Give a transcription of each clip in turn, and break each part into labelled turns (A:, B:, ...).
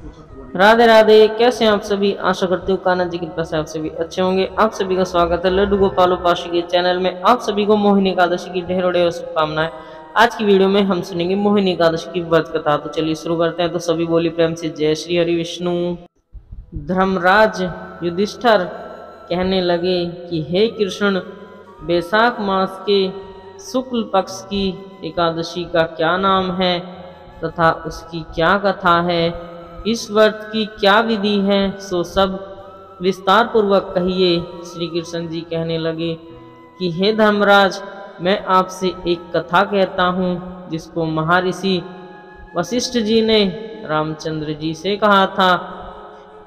A: राधे राधे। कैसे हैं आप सभी? आशा करती हूँ कान्हा जी की कृपा से आप सभी अच्छे होंगे। आप सभी का स्वागत है लड्डू गोपाल उपासी के चैनल में। आप सभी को मोहिनी एकादशी की ढेरों ढेरों शुभकामनाएं। आज की वीडियो में हम सुनेंगे मोहिनी एकादशी की व्रत कथा। तो चलिए शुरू करते हैं। तो सभी बोली प्रेम से जय श्री हरि विष्णु। धर्मराज युधिष्ठिर कहने लगे कि हे कृष्ण, बैसाख मास के शुक्ल पक्ष की एकादशी का क्या नाम है तथा उसकी क्या कथा है, इस व्रत की क्या विधि है, सो सब विस्तार पूर्वक कहिए। श्री कृष्ण जी कहने लगे कि हे धर्मराज, मैं आपसे एक कथा कहता हूँ जिसको महर्षि वशिष्ठ जी ने रामचंद्र जी से कहा था।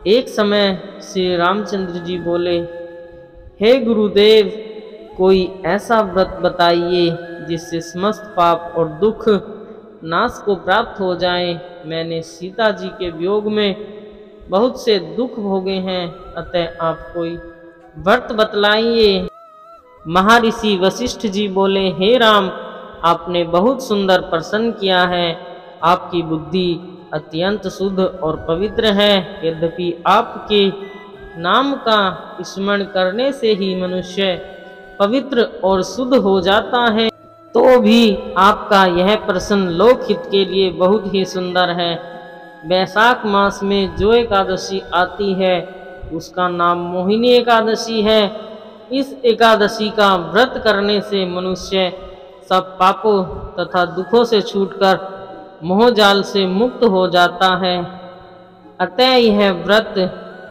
A: एक समय श्री रामचंद्र जी बोले, हे गुरुदेव, कोई ऐसा व्रत बताइए जिससे समस्त पाप और दुख नाश को प्राप्त हो जाए। मैंने सीता जी के वियोग में बहुत से दुख भोगे हैं, अतः आप कोई व्रत बतलाइए। महर्षि वशिष्ठ जी बोले, हे राम, आपने बहुत सुंदर प्रश्न किया है। आपकी बुद्धि अत्यंत शुद्ध और पवित्र है। यद्यपि आपके नाम का स्मरण करने से ही मनुष्य पवित्र और शुद्ध हो जाता है, तो भी आपका यह प्रश्न लोकहित के लिए बहुत ही सुंदर है। बैसाख मास में जो एकादशी आती है उसका नाम मोहिनी एकादशी है। इस एकादशी का व्रत करने से मनुष्य सब पापों तथा दुखों से छूटकर मोहजाल से मुक्त हो जाता है। अतः यह व्रत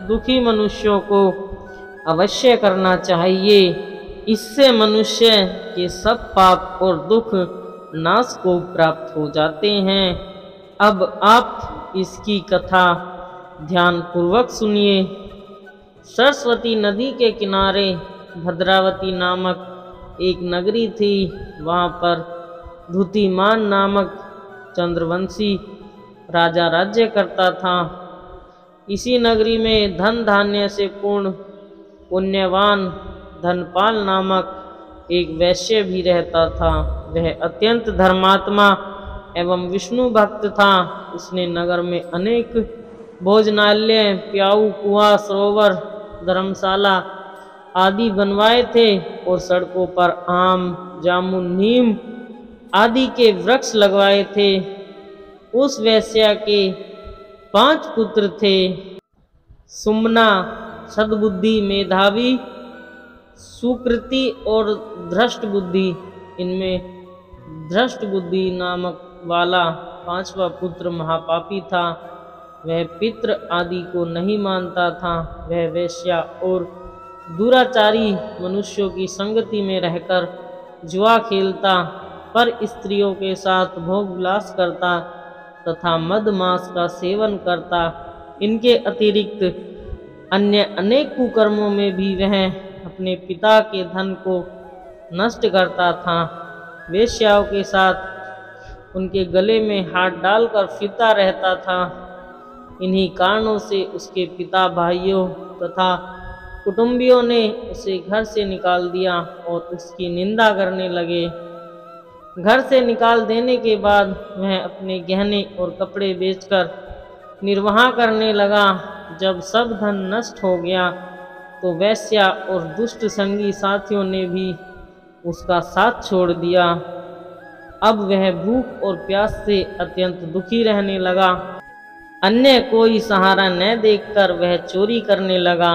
A: दुखी मनुष्यों को अवश्य करना चाहिए। इससे मनुष्य के सब पाप और दुख नाश को प्राप्त हो जाते हैं। अब आप इसकी कथा ध्यान पूर्वक सुनिए। सरस्वती नदी के किनारे भद्रावती नामक एक नगरी थी। वहाँ पर धूतिमान नामक चंद्रवंशी राजा राज्य करता था। इसी नगरी में धन धान्य से पूर्ण पुण्यवान धनपाल नामक एक वैश्य भी रहता था। वह अत्यंत धर्मात्मा एवं विष्णु भक्त था। उसने नगर में अनेक भोजनालय, प्याऊ, कुआं, सरोवर, धर्मशाला आदि बनवाए थे और सड़कों पर आम, जामुन, नीम आदि के वृक्ष लगवाए थे। उस वैश्या के 5 पुत्र थे। सुमना सद्बुद्धि, मेधावी, सुकृति और धृष्ट बुद्धि। इनमें धृष्ट बुद्धि नामक वाला 5वां पुत्र महापापी था। वह पितृ आदि को नहीं मानता था। वह वेश्या और दुराचारी मनुष्यों की संगति में रहकर जुआ खेलता, पर स्त्रियों के साथ भोग विलास करता तथा मद मांस का सेवन करता। इनके अतिरिक्त अन्य अनेक कुकर्मों में भी वह अपने पिता के धन को नष्ट करता था। वेश्याओं के साथ उनके गले में हाथ डालकर फिरता रहता था। इन्हीं कारणों से उसके पिता, भाइयों तथा कुटुंबियों ने उसे घर से निकाल दिया और उसकी निंदा करने लगे। घर से निकाल देने के बाद वह अपने गहने और कपड़े बेचकर निर्वाह करने लगा। जब सब धन नष्ट हो गया तो वेश्या और दुष्ट संगी साथियों ने भी उसका साथ छोड़ दिया। अब वह भूख और प्यास से अत्यंत दुखी रहने लगा। अन्य कोई सहारा न देखकर वह चोरी करने लगा।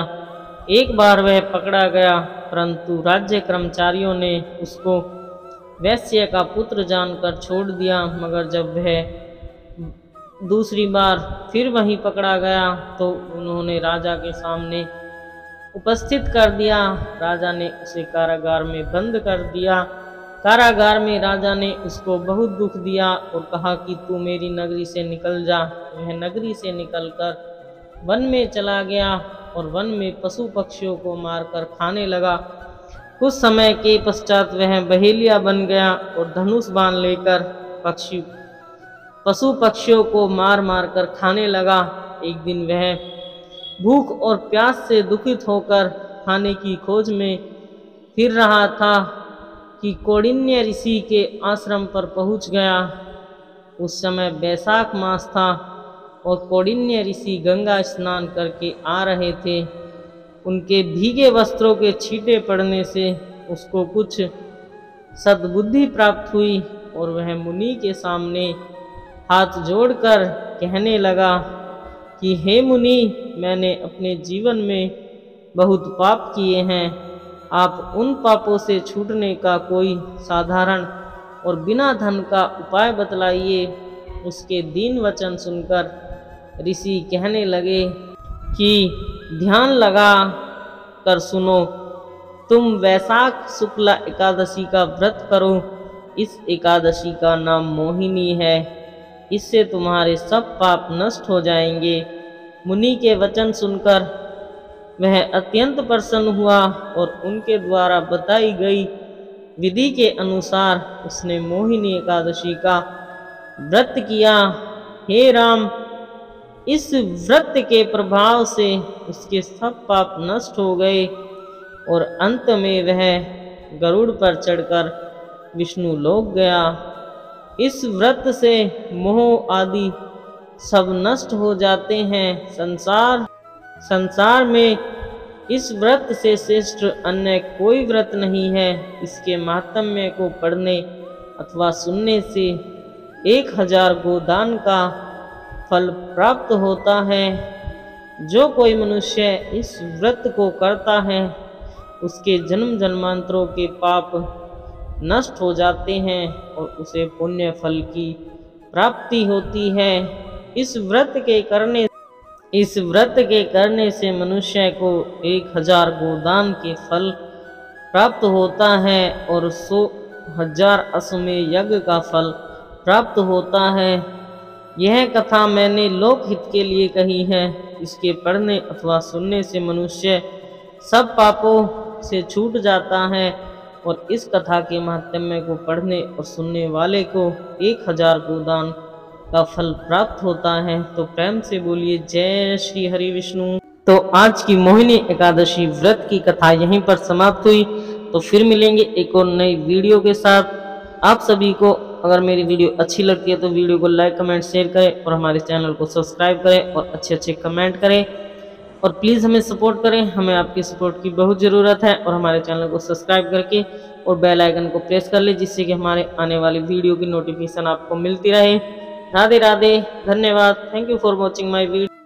A: एक बार वह पकड़ा गया, परंतु राज्य कर्मचारियों ने उसको वैश्य का पुत्र जानकर छोड़ दिया। मगर जब वह दूसरी बार फिर वहीं पकड़ा गया तो उन्होंने राजा के सामने उपस्थित कर दिया। राजा ने उसे कारागार में बंद कर दिया। कारागार में राजा ने उसको बहुत दुख दिया और कहा कि तू मेरी नगरी से निकल जा। वह नगरी से निकलकर वन में चला गया और वन में पशु पक्षियों को मारकर खाने लगा। कुछ समय के पश्चात वह बहेलिया बन गया और धनुष बाण लेकर पशु पक्षियों को मार मार कर खाने लगा। एक दिन वह भूख और प्यास से दुखित होकर खाने की खोज में फिर रहा था कि कौंडिन्य ऋषि के आश्रम पर पहुंच गया। उस समय बैसाख मास था। और कौंडिन्य ऋषि गंगा स्नान करके आ रहे थे। उनके भीगे वस्त्रों के छींटे पड़ने से उसको कुछ सद्बुद्धि प्राप्त हुई और वह मुनि के सामने हाथ जोड़कर कहने लगा कि हे मुनि, मैंने अपने जीवन में बहुत पाप किए हैं। आप उन पापों से छूटने का कोई साधारण और बिना धन का उपाय बतलाइए। उसके दीन वचन सुनकर ऋषि कहने लगे कि ध्यान लगा कर सुनो, तुम वैशाख शुक्ला एकादशी का व्रत करो। इस एकादशी का नाम मोहिनी है। इससे तुम्हारे सब पाप नष्ट हो जाएंगे। मुनि के वचन सुनकर वह अत्यंत प्रसन्न हुआ और उनके द्वारा बताई गई विधि के अनुसार उसने मोहिनी एकादशी का व्रत किया। हे राम, इस व्रत के प्रभाव से उसके सब पाप नष्ट हो गए और अंत में वह गरुड़ पर चढ़कर विष्णु लोक गया। इस व्रत से मोह आदि सब नष्ट हो जाते हैं। संसार में इस व्रत से श्रेष्ठ अन्य कोई व्रत नहीं है। इसके महात्म्य को पढ़ने अथवा सुनने से 1000 गोदान का फल प्राप्त होता है। जो कोई मनुष्य इस व्रत को करता है उसके जन्म जन्मांतरों के पाप नष्ट हो जाते हैं और उसे पुण्य फल की प्राप्ति होती है। इस व्रत के करने से मनुष्य को 1000 गोदान के फल प्राप्त होता है और 100,000 अश्वमेध यज्ञ का फल प्राप्त होता है। यह कथा मैंने लोकहित के लिए कही है। इसके पढ़ने अथवा सुनने से मनुष्य सब पापों से छूट जाता है और इस कथा के महात्म्य को पढ़ने और सुनने वाले को 1000 गोदान का फल प्राप्त होता है। तो प्रेम से बोलिए जय श्री हरि विष्णु। तो आज की मोहिनी एकादशी व्रत की कथा यहीं पर समाप्त हुई। तो फिर मिलेंगे एक और नई वीडियो के साथ। आप सभी को अगर मेरी वीडियो अच्छी लगती है तो वीडियो को लाइक कमेंट शेयर करें और हमारे चैनल को सब्सक्राइब करें और अच्छे कमेंट करें और प्लीज़ हमें सपोर्ट करें। हमें आपकी सपोर्ट की बहुत ज़रूरत है और हमारे चैनल को सब्सक्राइब करके और बेल आइकन को प्रेस कर ले, जिससे कि हमारे आने वाली वीडियो की नोटिफिकेशन आपको मिलती रहे। राधे राधे, धन्यवाद। Thank you for watching my video.